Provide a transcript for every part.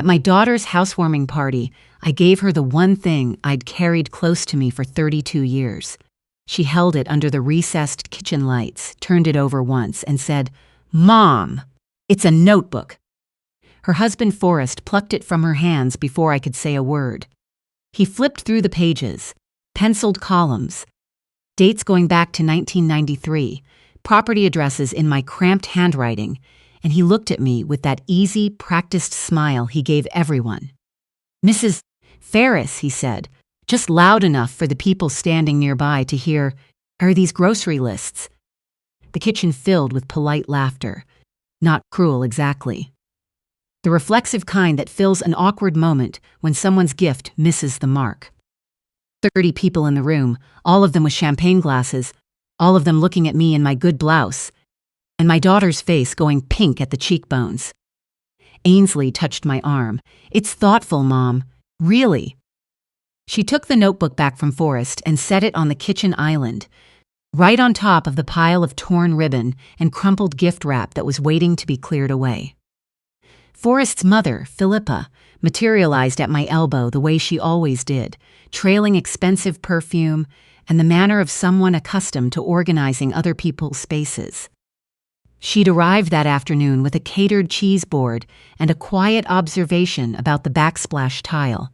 At my daughter's housewarming party, I gave her the one thing I'd carried close to me for 32 years. She held it under the recessed kitchen lights, turned it over once, and said, "Mom, it's a notebook." Her husband Forrest plucked it from her hands before I could say a word. He flipped through the pages, penciled columns, dates going back to 1993, property addresses in my cramped handwriting, and he looked at me with that easy, practiced smile he gave everyone. "Mrs. Ferris," he said, just loud enough for the people standing nearby to hear, "Are these grocery lists?" The kitchen filled with polite laughter. Not cruel exactly. The reflexive kind that fills an awkward moment when someone's gift misses the mark. 30 people in the room, all of them with champagne glasses, all of them looking at me in my good blouse, and my daughter's face going pink at the cheekbones. Ainsley touched my arm. "It's thoughtful, Mom. Really." She took the notebook back from Forrest and set it on the kitchen island, right on top of the pile of torn ribbon and crumpled gift wrap that was waiting to be cleared away. Forrest's mother, Philippa, materialized at my elbow the way she always did, trailing expensive perfume and the manner of someone accustomed to organizing other people's spaces. She'd arrived that afternoon with a catered cheese board and a quiet observation about the backsplash tile.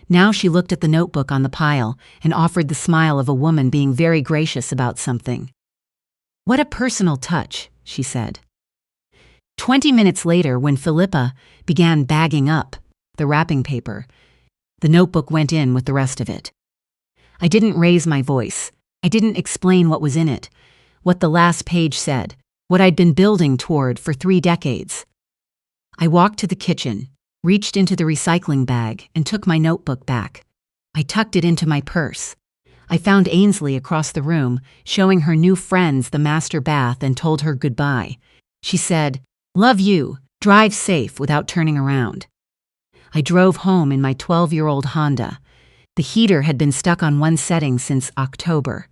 Now she looked at the notebook on the pile and offered the smile of a woman being very gracious about something. "What a personal touch," she said. 20 minutes later, when Philippa began bagging up the wrapping paper, the notebook went in with the rest of it. I didn't raise my voice. I didn't explain what was in it, what the last page said, what I'd been building toward for 3 decades. I walked to the kitchen, reached into the recycling bag, and took my notebook back. I tucked it into my purse. I found Ainsley across the room, showing her new friends the master bath, and told her goodbye. She said, "Love you. Drive safe," without turning around. I drove home in my 12-year-old Honda. The heater had been stuck on one setting since October.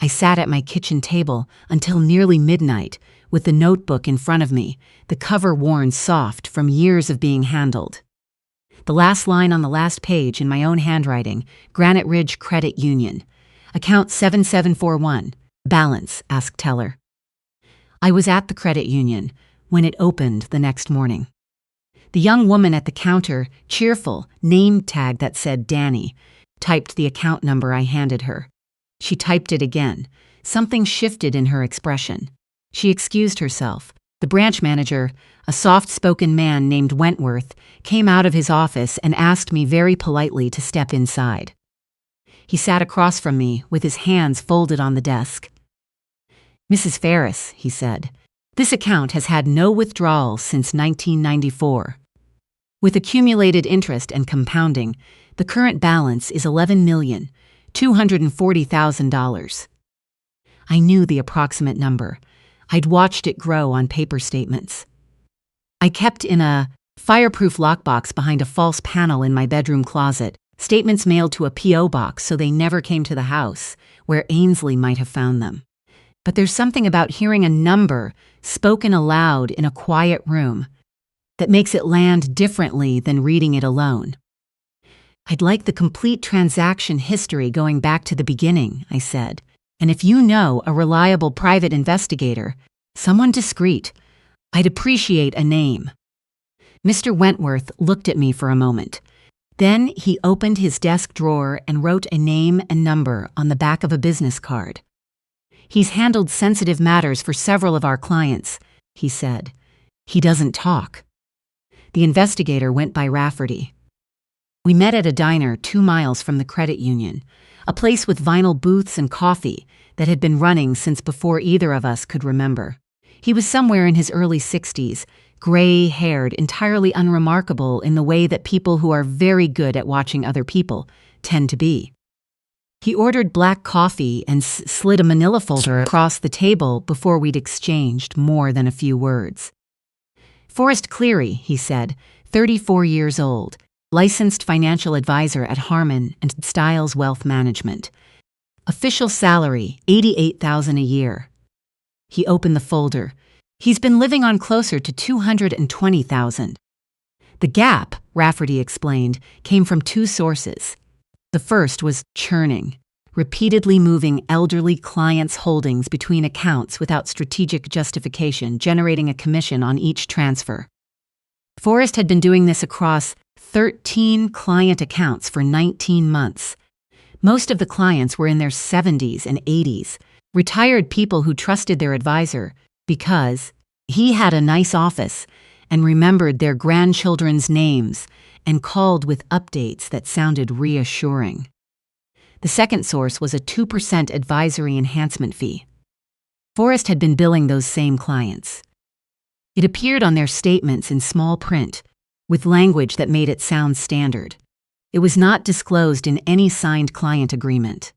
I sat at my kitchen table until nearly midnight, with the notebook in front of me, the cover worn soft from years of being handled. The last line on the last page in my own handwriting, Granite Ridge Credit Union. Account 7741. Balance, asked teller. I was at the credit union when it opened the next morning. The young woman at the counter, cheerful, name tag that said Danny, typed the account number I handed her. She typed it again. Something shifted in her expression. She excused herself. The branch manager, a soft-spoken man named Wentworth, came out of his office and asked me very politely to step inside. He sat across from me with his hands folded on the desk. "Mrs. Ferris," he said, "this account has had no withdrawals since 1994. With accumulated interest and compounding, the current balance is $11,240,000. I knew the approximate number. I'd watched it grow on paper statements. I kept in a fireproof lockbox behind a false panel in my bedroom closet, statements mailed to a P.O. box so they never came to the house, where Ainsley might have found them. But there's something about hearing a number spoken aloud in a quiet room that makes it land differently than reading it alone. "I'd like the complete transaction history going back to the beginning," I said. "And if you know a reliable private investigator, someone discreet, I'd appreciate a name." Mr. Wentworth looked at me for a moment. Then he opened his desk drawer and wrote a name and number on the back of a business card. "He's handled sensitive matters for several of our clients," he said. "He doesn't talk." The investigator went by Rafferty. We met at a diner 2 miles from the credit union, a place with vinyl booths and coffee that had been running since before either of us could remember. He was somewhere in his early 60s, gray-haired, entirely unremarkable in the way that people who are very good at watching other people tend to be. He ordered black coffee and slid a manila folder across the table before we'd exchanged more than a few words. "Forrest Cleary," he said, 34 years old, licensed financial advisor at Harmon and Stiles Wealth Management. Official salary, $88,000 a year. He opened the folder. "He's been living on closer to $220,000. The gap, Rafferty explained, came from two sources. The first was churning, repeatedly moving elderly clients' holdings between accounts without strategic justification, generating a commission on each transfer. Forrest had been doing this across 13 client accounts for 19 months. Most of the clients were in their 70s and 80s, retired people who trusted their advisor because he had a nice office and remembered their grandchildren's names and called with updates that sounded reassuring. The second source was a 2% advisory enhancement fee. Forrest had been billing those same clients. It appeared on their statements in small print, with language that made it sound standard. It was not disclosed in any signed client agreement.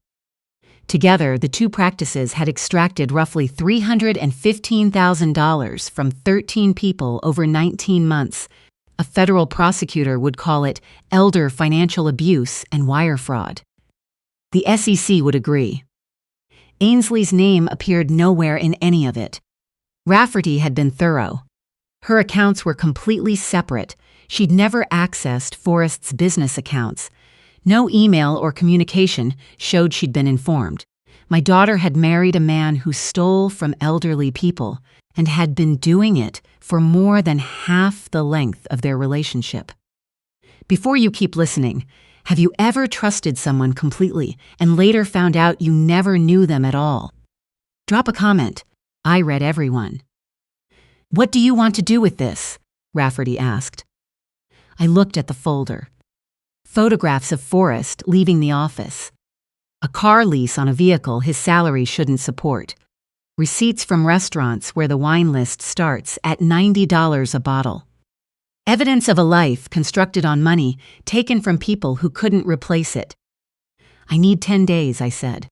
Together, the two practices had extracted roughly $315,000 from 13 people over 19 months. A federal prosecutor would call it elder financial abuse and wire fraud. The SEC would agree. Ainsley's name appeared nowhere in any of it. Rafferty had been thorough. Her accounts were completely separate. She'd never accessed Forrest's business accounts. No email or communication showed she'd been informed. My daughter had married a man who stole from elderly people and had been doing it for more than half the length of their relationship. Before you keep listening, have you ever trusted someone completely and later found out you never knew them at all? Drop a comment. I read everyone. What do you want to do with this? Rafferty asked. I looked at the folder. Photographs of Forrest leaving the office. A car lease on a vehicle his salary shouldn't support. Receipts from restaurants where the wine list starts at $90 a bottle. Evidence of a life constructed on money taken from people who couldn't replace it. I need 10 days, I said.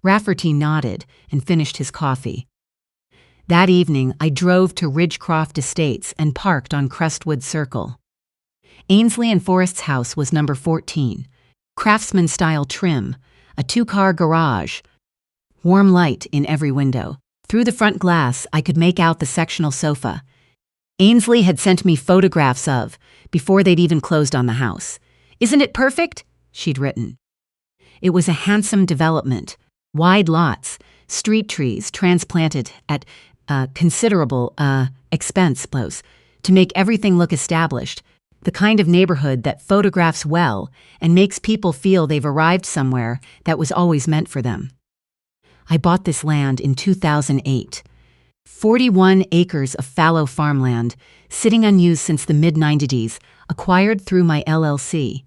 Rafferty nodded and finished his coffee. That evening, I drove to Ridgecroft Estates and parked on Crestwood Circle. Ainsley and Forrest's house was number 14, craftsman-style trim, a 2-car garage, warm light in every window. Through the front glass, I could make out the sectional sofa. Ainsley had sent me photographs of, before they'd even closed on the house. Isn't it perfect? She'd written. It was a handsome development, wide lots, street trees transplanted at considerable expense, to make everything look established, the kind of neighborhood that photographs well and makes people feel they've arrived somewhere that was always meant for them. I bought this land in 2008. 41 acres of fallow farmland, sitting unused since the mid-90s, acquired through my LLC,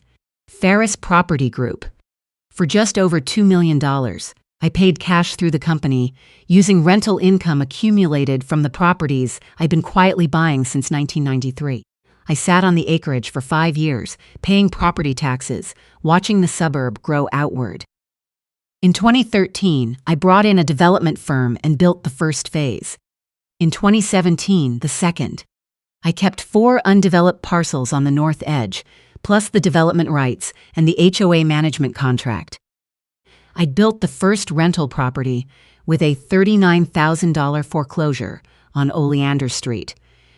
Ferris Property Group, for just over $2 million. I paid cash through the company, using rental income accumulated from the properties I'd been quietly buying since 1993. I sat on the acreage for 5 years, paying property taxes, watching the suburb grow outward. In 2013, I brought in a development firm and built the first phase. In 2017, the second. I kept 4 undeveloped parcels on the north edge, plus the development rights and the HOA management contract. I'd built the first rental property with a $39,000 foreclosure on Oleander Street,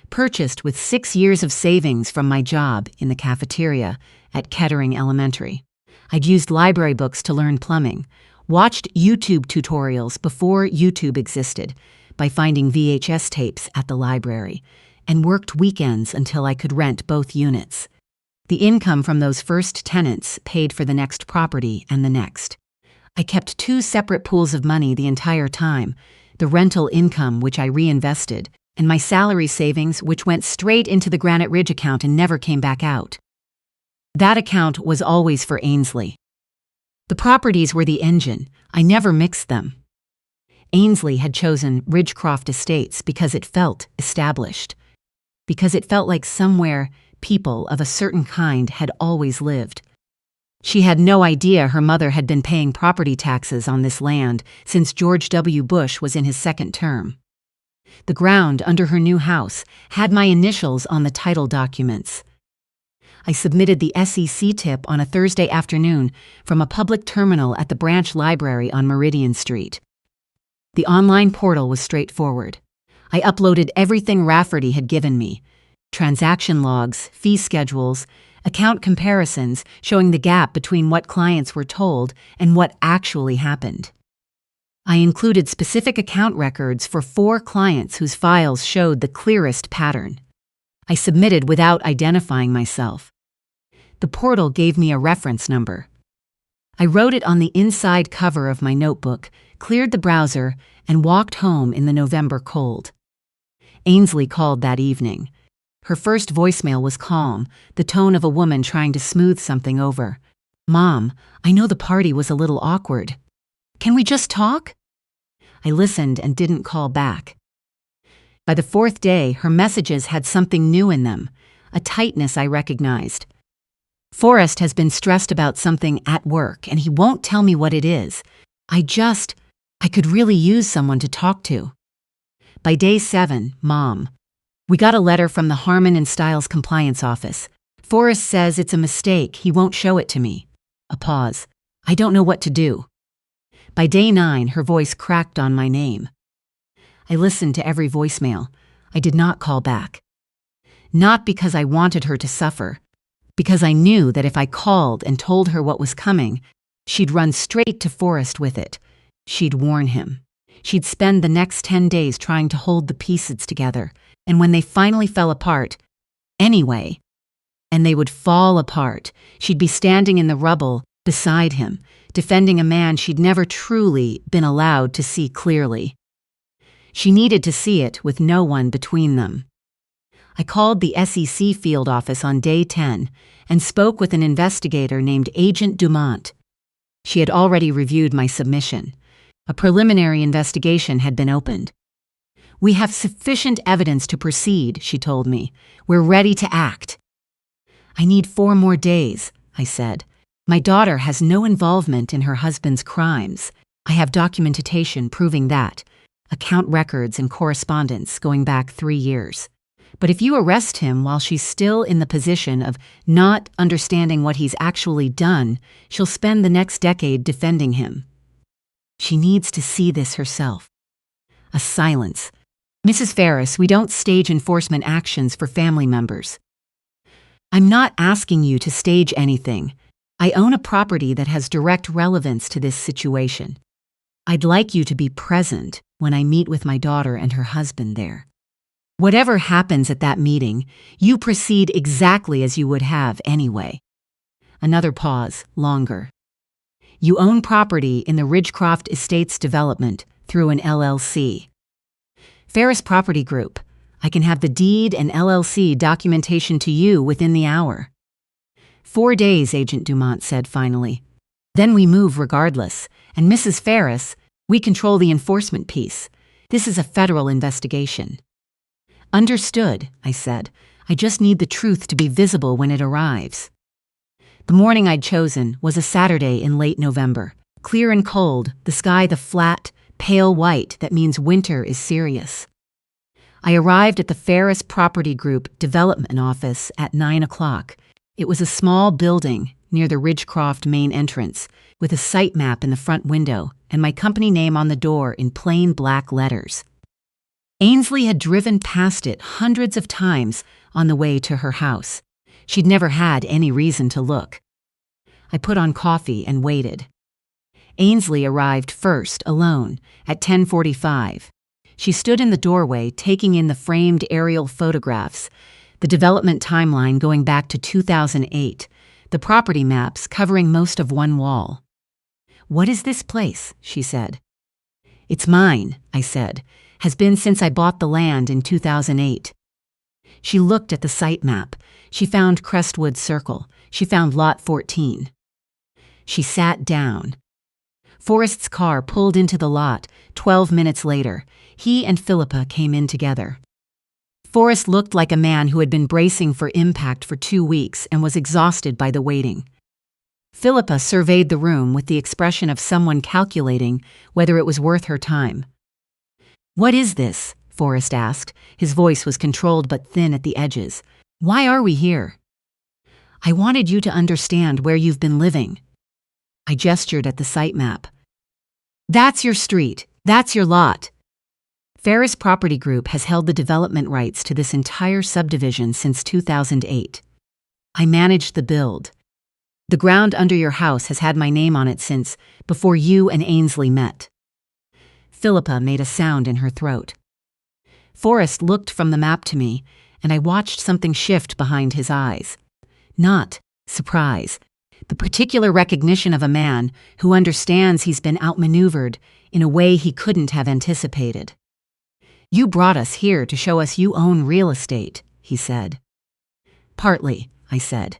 purchased with 6 years of savings from my job in the cafeteria at Kettering Elementary. I'd used library books to learn plumbing, watched YouTube tutorials before YouTube existed by finding VHS tapes at the library, and worked weekends until I could rent both units. The income from those first tenants paid for the next property and the next. I kept 2 separate pools of money the entire time, the rental income which I reinvested, and my salary savings which went straight into the Granite Ridge account and never came back out. That account was always for Ainsley. The properties were the engine. I never mixed them. Ainsley had chosen Ridgecroft Estates because it felt established, because it felt like somewhere people of a certain kind had always lived. She had no idea her mother had been paying property taxes on this land since George W. Bush was in his second term. The ground under her new house had my initials on the title documents. I submitted the SEC tip on a Thursday afternoon from a public terminal at the branch library on Meridian Street. The online portal was straightforward. I uploaded everything Rafferty had given me, transaction logs, fee schedules, account comparisons showing the gap between what clients were told and what actually happened. I included specific account records for 4 clients whose files showed the clearest pattern. I submitted without identifying myself. The portal gave me a reference number. I wrote it on the inside cover of my notebook, cleared the browser, and walked home in the November cold. Ainsley called that evening. Her first voicemail was calm, the tone of a woman trying to smooth something over. "Mom, I know the party was a little awkward. Can we just talk?" I listened and didn't call back. By the 4th day, her messages had something new in them, a tightness I recognized. "Forrest has been stressed about something at work, and he won't tell me what it is. I could really use someone to talk to." By day 7, Mom. "We got a letter from the Harmon and Styles compliance office. Forrest says it's a mistake, he won't show it to me." A pause. "I don't know what to do." By day 9, her voice cracked on my name. I listened to every voicemail. I did not call back. Not because I wanted her to suffer, because I knew that if I called and told her what was coming, she'd run straight to Forrest with it. She'd warn him. She'd spend the next 10 days trying to hold the pieces together, and when they finally fell apart, anyway, and they would fall apart, she'd be standing in the rubble beside him, defending a man she'd never truly been allowed to see clearly. She needed to see it with no one between them. I called the SEC field office on day 10 and spoke with an investigator named Agent Dumont. She had already reviewed my submission. A preliminary investigation had been opened. "We have sufficient evidence to proceed," she told me. "We're ready to act." "I need 4 more days," I said. "My daughter has no involvement in her husband's crimes. I have documentation proving that, account records and correspondence going back 3 years. But if you arrest him while she's still in the position of not understanding what he's actually done, she'll spend the next decade defending him." She needs to see this herself. A silence. "Mrs. Ferris, we don't stage enforcement actions for family members." "I'm not asking you to stage anything. I own a property that has direct relevance to this situation. I'd like you to be present when I meet with my daughter and her husband there. Whatever happens at that meeting, you proceed exactly as you would have anyway." Another pause, longer. "You own property in the Ridgecroft Estates development through an LLC. Ferris Property Group. I can have the deed and LLC documentation to you within the hour." 4 days, Agent Dumont said finally. "Then we move regardless. And Mrs. Ferris, we control the enforcement piece. This is a federal investigation." "Understood," I said. "I just need the truth to be visible when it arrives." The morning I'd chosen was a Saturday in late November. Clear and cold, the sky the flat, pale white that means winter is serious. I arrived at the Ferris Property Group development office at 9 o'clock. It was a small building near the Ridgecroft main entrance, with a site map in the front window and my company name on the door in plain black letters. Ainsley had driven past it hundreds of times on the way to her house. She'd never had any reason to look. I put on coffee and waited. Ainsley arrived first, alone, at 10:45. She stood in the doorway taking in the framed aerial photographs, the development timeline going back to 2008, the property maps covering most of one wall. "What is this place?" she said. "It's mine," I said. "Has been since I bought the land in 2008. She looked at the site map. She found Crestwood Circle. She found Lot 14. She sat down. Forrest's car pulled into the lot 12 minutes later. He and Philippa came in together. Forrest looked like a man who had been bracing for impact for 2 weeks and was exhausted by the waiting. Philippa surveyed the room with the expression of someone calculating whether it was worth her time. "What is this?" Forrest asked. His voice was controlled but thin at the edges. "Why are we here?" "I wanted you to understand where you've been living." I gestured at the site map. "That's your street. That's your lot." Ferris Property Group has held the development rights to this entire subdivision since 2008. I managed the build. The ground under your house has had my name on it since before you and Ainsley met." Philippa made a sound in her throat. Forrest looked from the map to me, and I watched something shift behind his eyes. Not surprise, the particular recognition of a man who understands he's been outmaneuvered in a way he couldn't have anticipated. "You brought us here to show us you own real estate," he said. "Partly," I said.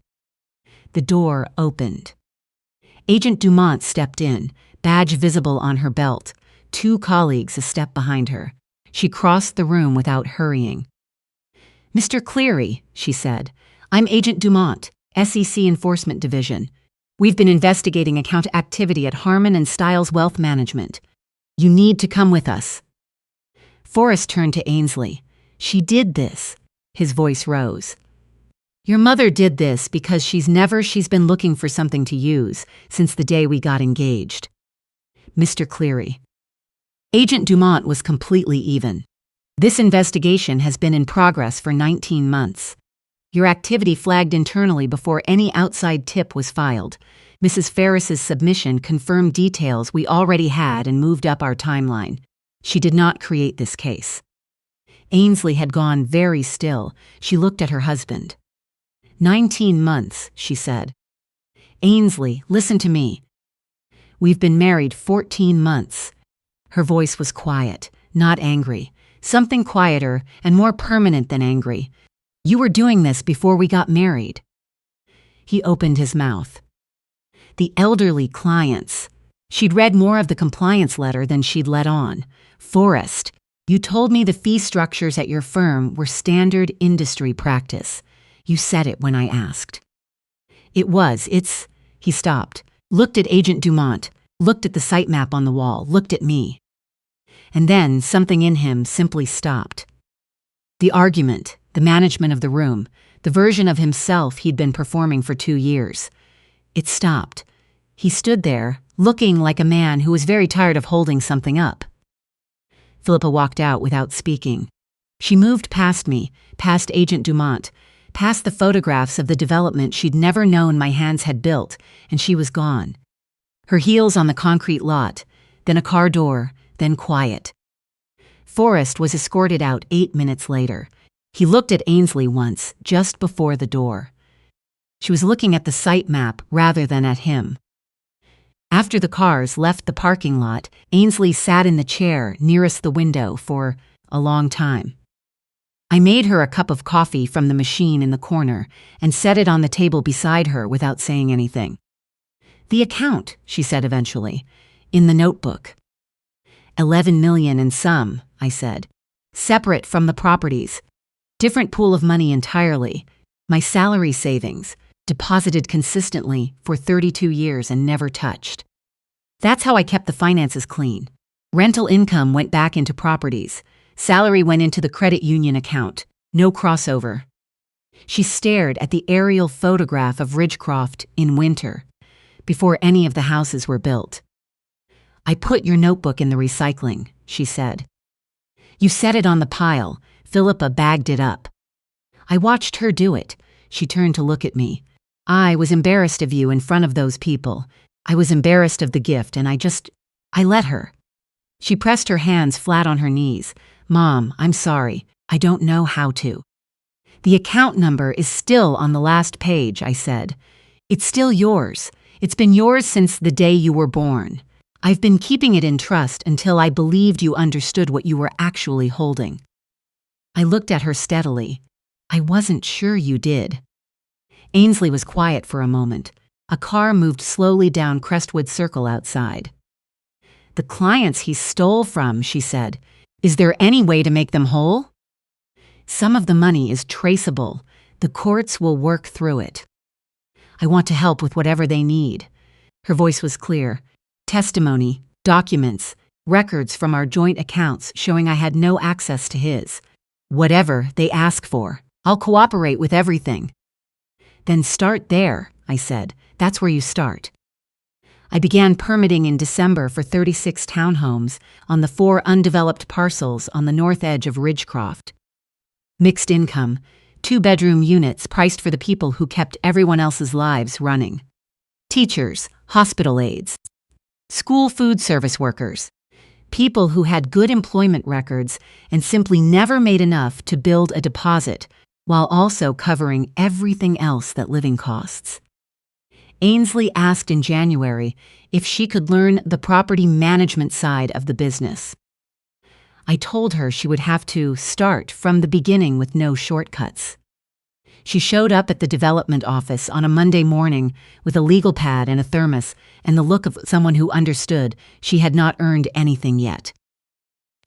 The door opened. Agent Dumont stepped in, badge visible on her belt, 2 colleagues a step behind her. She crossed the room without hurrying. "Mr. Cleary," she said, "I'm Agent Dumont, SEC Enforcement Division. We've been investigating account activity at Harmon and Stiles Wealth Management. You need to come with us." Forrest turned to Ainsley. "She did this." His voice rose. "Your mother did this because she's been looking for something to use since the day we got engaged." Mr. Cleary. Agent Dumont was completely even. "This investigation has been in progress for 19 months. Your activity flagged internally before any outside tip was filed. Mrs. Ferris's submission confirmed details we already had and moved up our timeline. She did not create this case." Ainsley had gone very still. She looked at her husband. 19 months, she said. "Ainsley, listen to me. We've been married 14 months. Her voice was quiet, not angry. Something quieter and more permanent than angry. "You were doing this before we got married." He opened his mouth. "The elderly clients." She'd read more of the compliance letter than she'd let on. "Forrest, you told me the fee structures at your firm were standard industry practice. You said it when I asked." It's... He stopped, looked at Agent Dumont, looked at the site map on the wall, looked at me. And then something in him simply stopped. The argument, the management of the room, the version of himself he'd been performing for 2 years. It stopped. He stood there, looking like a man who was very tired of holding something up. Philippa walked out without speaking. She moved past me, past Agent Dumont, past the photographs of the development she'd never known my hands had built, and she was gone. Her heels on the concrete lot, then a car door, then quiet. Forrest was escorted out 8 minutes later. He looked at Ainsley once, just before the door. She was looking at the site map rather than at him. After the cars left the parking lot, Ainsley sat in the chair nearest the window for a long time. I made her a cup of coffee from the machine in the corner and set it on the table beside her without saying anything. "The account," she said eventually, "in the notebook." 11 million and some, I said. "Separate from the properties. Different pool of money entirely. My salary savings, deposited consistently for 32 years and never touched. That's how I kept the finances clean. Rental income went back into properties. Salary went into the credit union account. No crossover." She stared at the aerial photograph of Ridgecroft in winter, before any of the houses were built. "I put your notebook in the recycling," she said. "You set it on the pile." Philippa bagged it up. I watched her do it. She turned to look at me. "I was embarrassed of you in front of those people. I was embarrassed of the gift, and I let her." She pressed her hands flat on her knees. "Mom, I'm sorry. I don't know how to." "The account number is still on the last page," I said. "It's still yours. It's been yours since the day you were born. I've been keeping it in trust until I believed you understood what you were actually holding." I looked at her steadily. "I wasn't sure you did." Ainsley was quiet for a moment. A car moved slowly down Crestwood Circle outside. "The clients he stole from," she said. "Is there any way to make them whole?" "Some of the money is traceable. The courts will work through it. I want to help with whatever they need." Her voice was clear. "Testimony, documents, records from our joint accounts showing I had no access to his. Whatever they ask for, I'll cooperate with everything." "Then start there," I said. "That's where you start." I began permitting in December for 36 townhomes on the 4 undeveloped parcels on the north edge of Ridgecroft. Mixed income, 2-bedroom units priced for the people who kept everyone else's lives running. Teachers, hospital aides, school food service workers, people who had good employment records and simply never made enough to build a deposit while also covering everything else that living costs. Ainsley asked in January if she could learn the property management side of the business. I told her she would have to start from the beginning with no shortcuts. She showed up at the development office on a Monday morning with a legal pad and a thermos and the look of someone who understood she had not earned anything yet.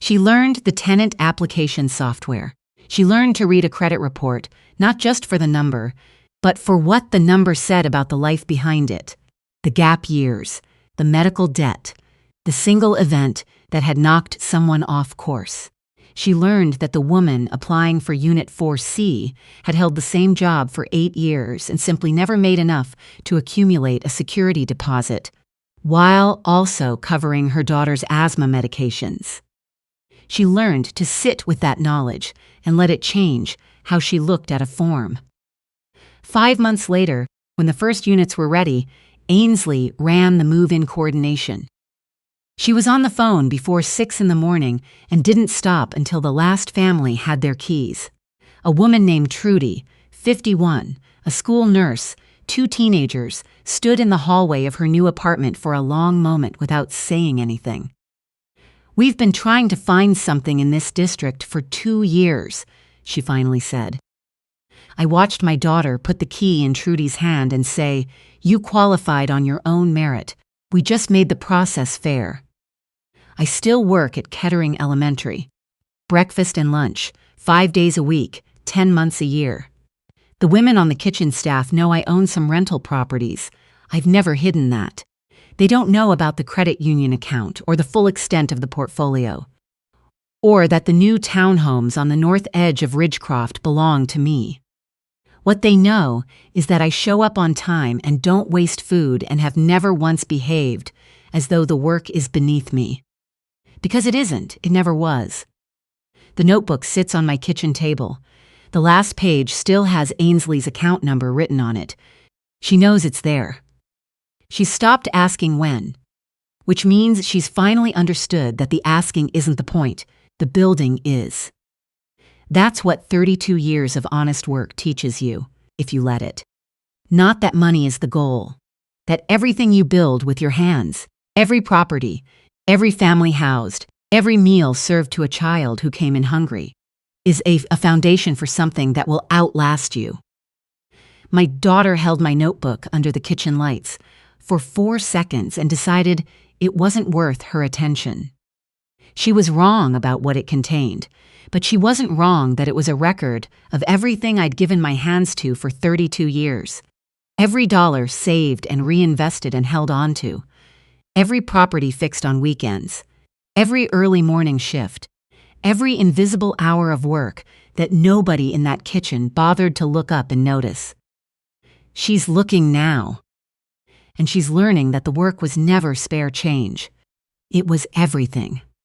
She learned the tenant application software. She learned to read a credit report, not just for the number, but for what the number said about the life behind it. The gap years, the medical debt, the single event that had knocked someone off course. She learned that the woman applying for Unit 4C had held the same job for 8 years and simply never made enough to accumulate a security deposit, while also covering her daughter's asthma medications. She learned to sit with that knowledge and let it change how she looked at a form. 5 months later, when the first units were ready, Ainsley ran the move-in coordination. She was on the phone before 6 in the morning and didn't stop until the last family had their keys. A woman named Trudy, 51, a school nurse, 2 teenagers, stood in the hallway of her new apartment for a long moment without saying anything. "We've been trying to find something in this district for 2 years, she finally said. I watched my daughter put the key in Trudy's hand and say, "You qualified on your own merit. We just made the process fair." I still work at Kettering Elementary. Breakfast and lunch, 5 days a week, 10 months a year. The women on the kitchen staff know I own some rental properties. I've never hidden that. They don't know about the credit union account or the full extent of the portfolio, or that the new townhomes on the north edge of Ridgecroft belong to me. What they know is that I show up on time and don't waste food and have never once behaved as though the work is beneath me. Because it isn't, it never was. The notebook sits on my kitchen table. The last page still has Ainsley's account number written on it. She knows it's there. She's stopped asking when, which means she's finally understood that the asking isn't the point, the building is. That's what 32 years of honest work teaches you, if you let it. Not that money is the goal. That everything you build with your hands, every property, every family housed, every meal served to a child who came in hungry, is a foundation for something that will outlast you. My daughter held my notebook under the kitchen lights for 4 seconds and decided it wasn't worth her attention. She was wrong about what it contained, but she wasn't wrong that it was a record of everything I'd given my hands to for 32 years. Every dollar saved and reinvested and held on to. Every property fixed on weekends. Every early morning shift. Every invisible hour of work that nobody in that kitchen bothered to look up and notice. She's looking now. And she's learning that the work was never spare change. It was everything.